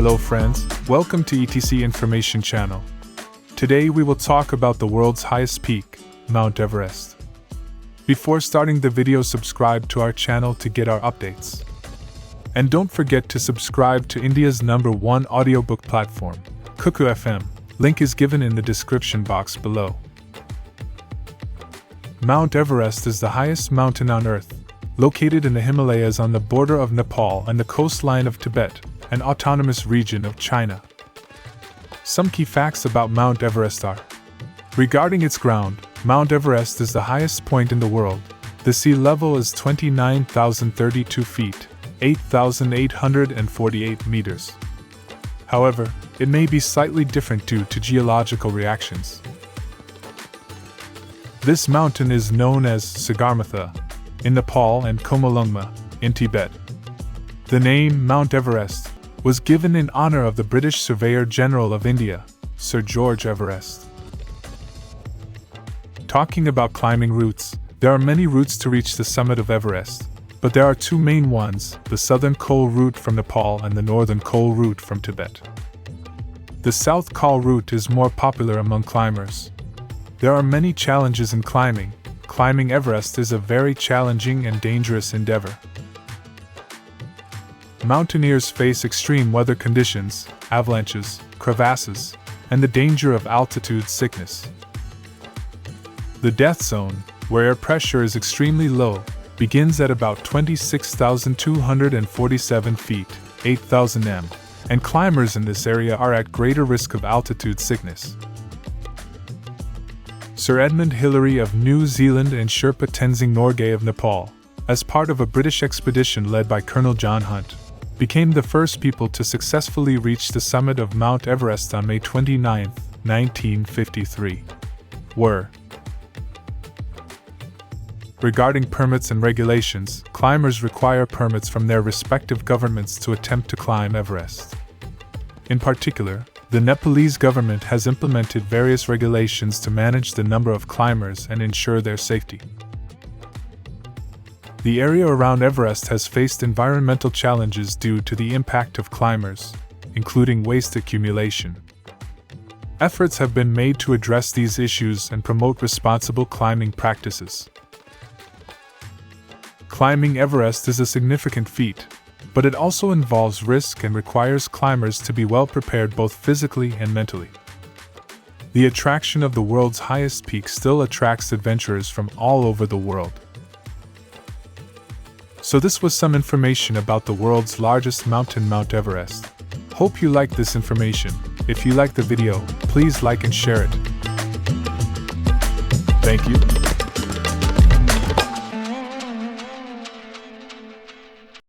Hello friends, welcome to ETC Information Channel. Today we will talk about the world's highest peak, Mount Everest. Before starting the video, subscribe to our channel to get our updates. And don't forget to subscribe to India's #1 audiobook platform, Kukufm. Link is given in the description box below. Mount Everest is the highest mountain on Earth, located in the Himalayas on the border of Nepal and the coastline of Tibet, an autonomous region of China. Some key facts about Mount Everest are: regarding its ground, Mount Everest is the highest point in the world. The sea level is 29,032 feet, 8,848 meters. However, it may be slightly different due to geological reactions. This mountain is known as Sagarmatha in Nepal and Chomolungma in Tibet. The name Mount Everest was given in honor of the British Surveyor General of India, Sir George Everest. Talking about climbing routes, there are many routes to reach the summit of Everest, but there are two main ones: the Southern Col route from Nepal and the Northern Col route from Tibet. The South Col route is more popular among climbers. There are many challenges in climbing. Climbing Everest is a very challenging and dangerous endeavor. Mountaineers face extreme weather conditions, avalanches, crevasses, and the danger of altitude sickness. The death zone, where air pressure is extremely low, begins at about 26,247 feet, 8,000 m, and climbers in this area are at greater risk of altitude sickness. Sir Edmund Hillary of New Zealand and Sherpa Tenzing Norgay of Nepal, as part of a British expedition led by Colonel John Hunt, became the first people to successfully reach the summit of Mount Everest on May 29, 1953. Regarding permits and regulations, climbers require permits from their respective governments to attempt to climb Everest. In particular, the Nepalese government has implemented various regulations to manage the number of climbers and ensure their safety. The area around Everest has faced environmental challenges due to the impact of climbers, including waste accumulation. Efforts have been made to address these issues and promote responsible climbing practices. Climbing Everest is a significant feat, but it also involves risk and requires climbers to be well prepared both physically and mentally. The attraction of the world's highest peak still attracts adventurers from all over the world. So this was some information about the world's largest mountain, Mount Everest. Hope you liked this information. If you liked the video, please like and share it. Thank you.